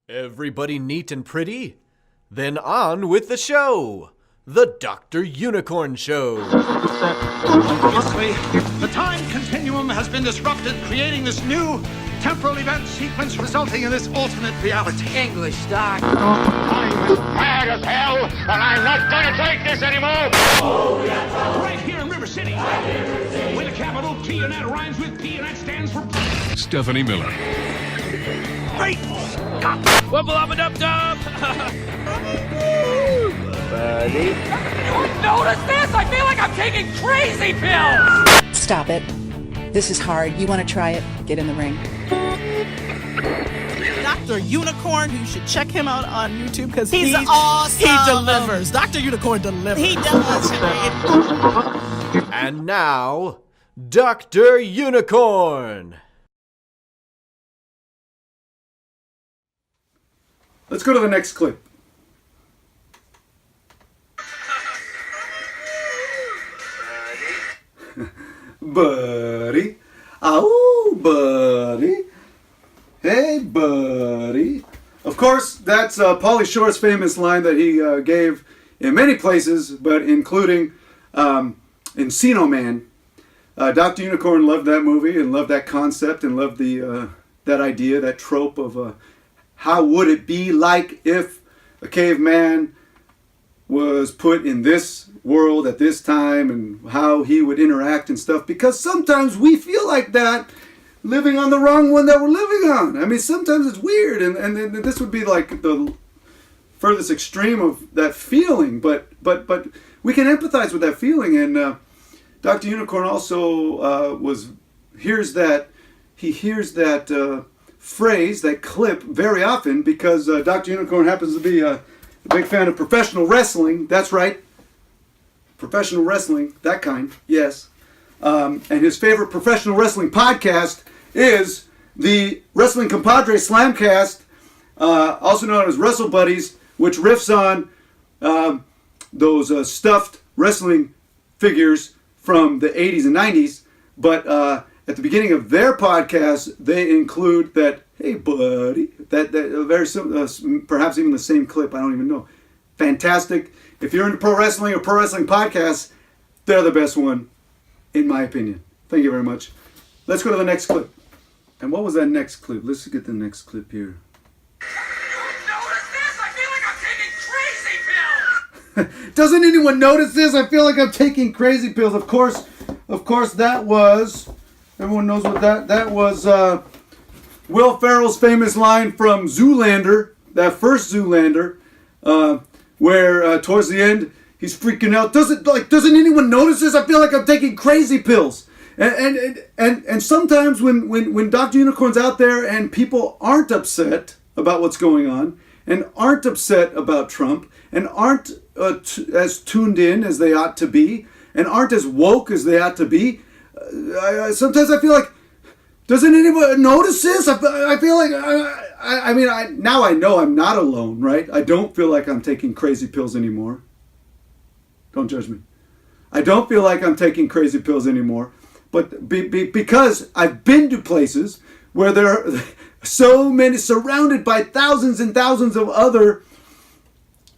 Everybody neat and pretty? Then on with the show! The Dr. Unicorn Show! Obviously, the time continuum has been disrupted, creating this new temporal event sequence resulting in this alternate reality. English, Doc. I'm mad as hell, and I'm not gonna take this anymore! Right here in River City, with a capital P, and that rhymes with P, and that stands for... Stephanie Miller. Great! Wubba-lubba-dub-dub! Buddy. You notice this? I feel like I'm taking crazy pills! Stop it. This is hard. You want to try it? Get in the ring. Dr. Unicorn, you should check him out on YouTube because he's awesome. He delivers. Dr. Unicorn delivers. He does. And now, Dr. Unicorn! Let's go to the next clip. Buddy. Oh, buddy. Hey, buddy. Of course, that's Pauly Shore's famous line that he gave in many places, but including Encino Man. Dr. Unicorn loved that movie and loved that concept and loved the that idea, that trope of how would it be like if a caveman was put in this world at this time and how he would interact and stuff. Because sometimes we feel like that living on the wrong one that we're living on. I mean, sometimes it's weird. And this would be like the furthest extreme of that feeling. But we can empathize with that feeling. And Dr. Unicorn also hears that phrase, that clip, very often because Dr. Unicorn happens to be a big fan of professional wrestling. That's right. Professional wrestling, that kind, yes. And his favorite professional wrestling podcast is the Wrestling Compadre Slamcast, also known as Wrestle Buddies, which riffs on those stuffed wrestling figures from the 80s and 90s. But at the beginning of their podcast, they include that, hey, buddy, that very perhaps even the same clip, I don't even know. Fantastic. If you're into pro wrestling or pro wrestling podcasts, they're the best one, in my opinion. Thank you very much. Let's go to the next clip. And what was that next clip? Let's get the next clip here. Notice this? I feel like I'm taking crazy pills! Doesn't anyone notice this? I feel like I'm taking crazy pills. Of course, that was... Everyone knows what that was. Will Ferrell's famous line from Zoolander, that first Zoolander, where towards the end he's freaking out. Doesn't anyone notice this? I feel like I'm taking crazy pills. And sometimes when Dr. Unicorn's out there and people aren't upset about what's going on and aren't upset about Trump and aren't as tuned in as they ought to be and aren't as woke as they ought to be. Sometimes I feel like, doesn't anybody notice this? I feel like, now I know I'm not alone, right? I don't feel like I'm taking crazy pills anymore. Don't judge me. I don't feel like I'm taking crazy pills anymore. But because I've been to places where there are so many, surrounded by thousands and thousands of other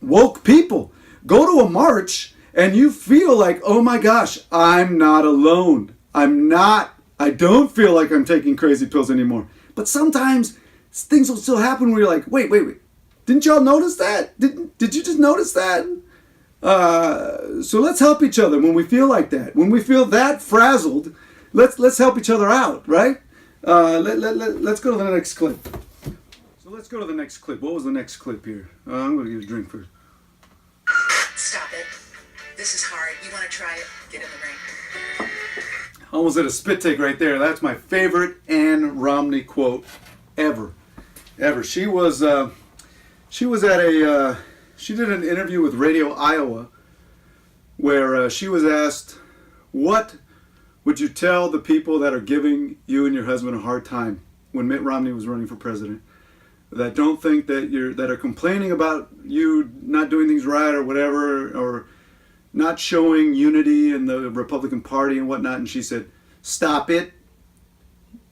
woke people. Go to a march and you feel like, oh my gosh, I'm not alone. I don't feel like I'm taking crazy pills anymore. But sometimes things will still happen where you're like, wait. Didn't y'all notice that? Did you just notice that? So let's help each other when we feel like that. When we feel that frazzled, let's help each other out, right? Let's go to the next clip. So let's go to the next clip. What was the next clip here? I'm going to get a drink first. Stop it. This is hard. You want to try it? Get in the ring. Almost at a spit take right there. That's my favorite Ann Romney quote ever. She was at she did an interview with Radio Iowa where she was asked, what would you tell the people that are giving you and your husband a hard time when Mitt Romney was running for president, that don't think that are complaining about you not doing things right or whatever, or not showing unity in the Republican Party and whatnot? And she said, stop it.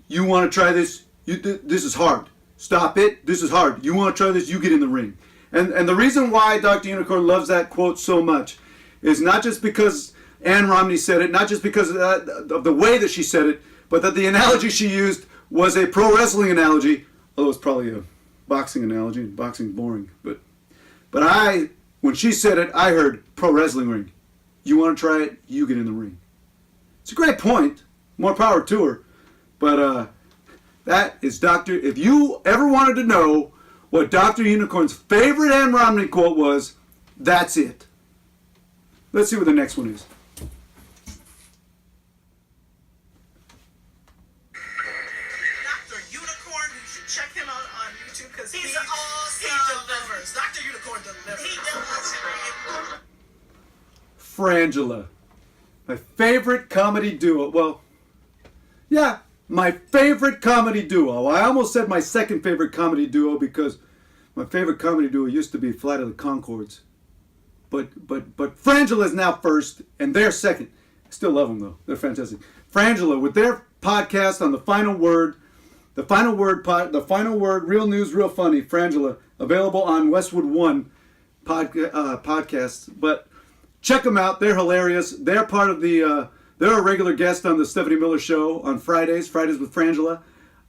You want to try this? This is hard. Stop it. This is hard. You want to try this? You get in the ring. And the reason why Dr. Unicorn loves that quote so much is not just because Ann Romney said it, not just because of the way that she said it, but that the analogy she used was a pro wrestling analogy, although it's probably a boxing analogy, and boxing's boring. But when she said it, I heard pro wrestling ring. You want to try it? You get in the ring. It's a great point. More power to her. But that is Dr. If you ever wanted to know what Dr. Unicorn's favorite Ann Romney quote was, that's it. Let's see what the next one is. Dr. Unicorn, you should check him out on YouTube because he's awesome. He delivers. Dr. Unicorn delivers. He delivers. Frangela. My favorite comedy duo. Well, yeah, my favorite comedy duo. I almost said my second favorite comedy duo because my favorite comedy duo used to be Flight of the Conchords. But Frangela is now first, and they're second. I still love them, though. They're fantastic. Frangela, with their podcast on The Final Word, Real News, Real Funny, Frangela, available on Westwood One podcasts. But check them out. They're hilarious. They're part of the... they're a regular guest on the Stephanie Miller Show on Fridays with Frangela.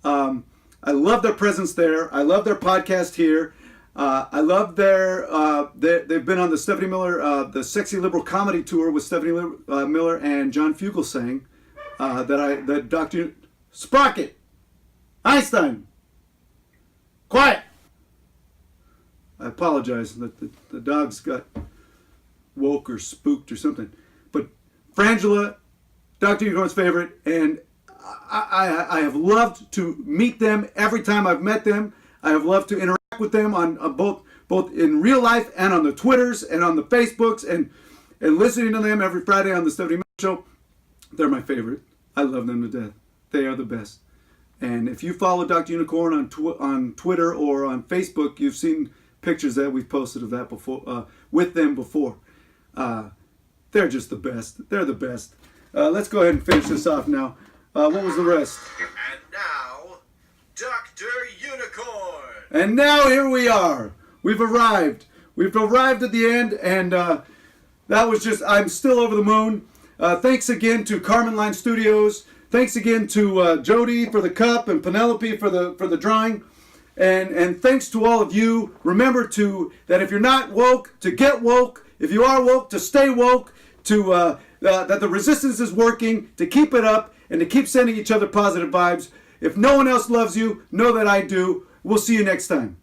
I love their presence there. I love their podcast here. I love they've been on the Stephanie Miller, the Sexy Liberal Comedy Tour with Stephanie Miller and John Fugelsang, that Dr. Sprocket, Einstein, quiet. I apologize that the dogs got woke or spooked or something. But Frangela, Dr. Unicorn's favorite, and I have loved to meet them every time I've met them. I have loved to interact with them on both in real life and on the Twitters and on the Facebooks and listening to them every Friday on the Stephanie Miller Show. They're my favorite. I love them to death. They are the best. And if you follow Dr. Unicorn on Twitter or on Facebook, you've seen pictures that we've posted of that before with them before. They're just the best. They're the best. Let's go ahead and finish this off now. What was the rest? And now, Dr. Unicorn. And now here we are. We've arrived. We've arrived at the end, and that was just, I'm still over the moon. Thanks again to Carmen Line Studios. Thanks again to Jody for the cup and Penelope for the drawing. And thanks to all of you. Remember that if you're not woke, to get woke. If you are woke, to stay woke. That the resistance is working, to keep it up, and to keep sending each other positive vibes. If no one else loves you, know that I do. We'll see you next time.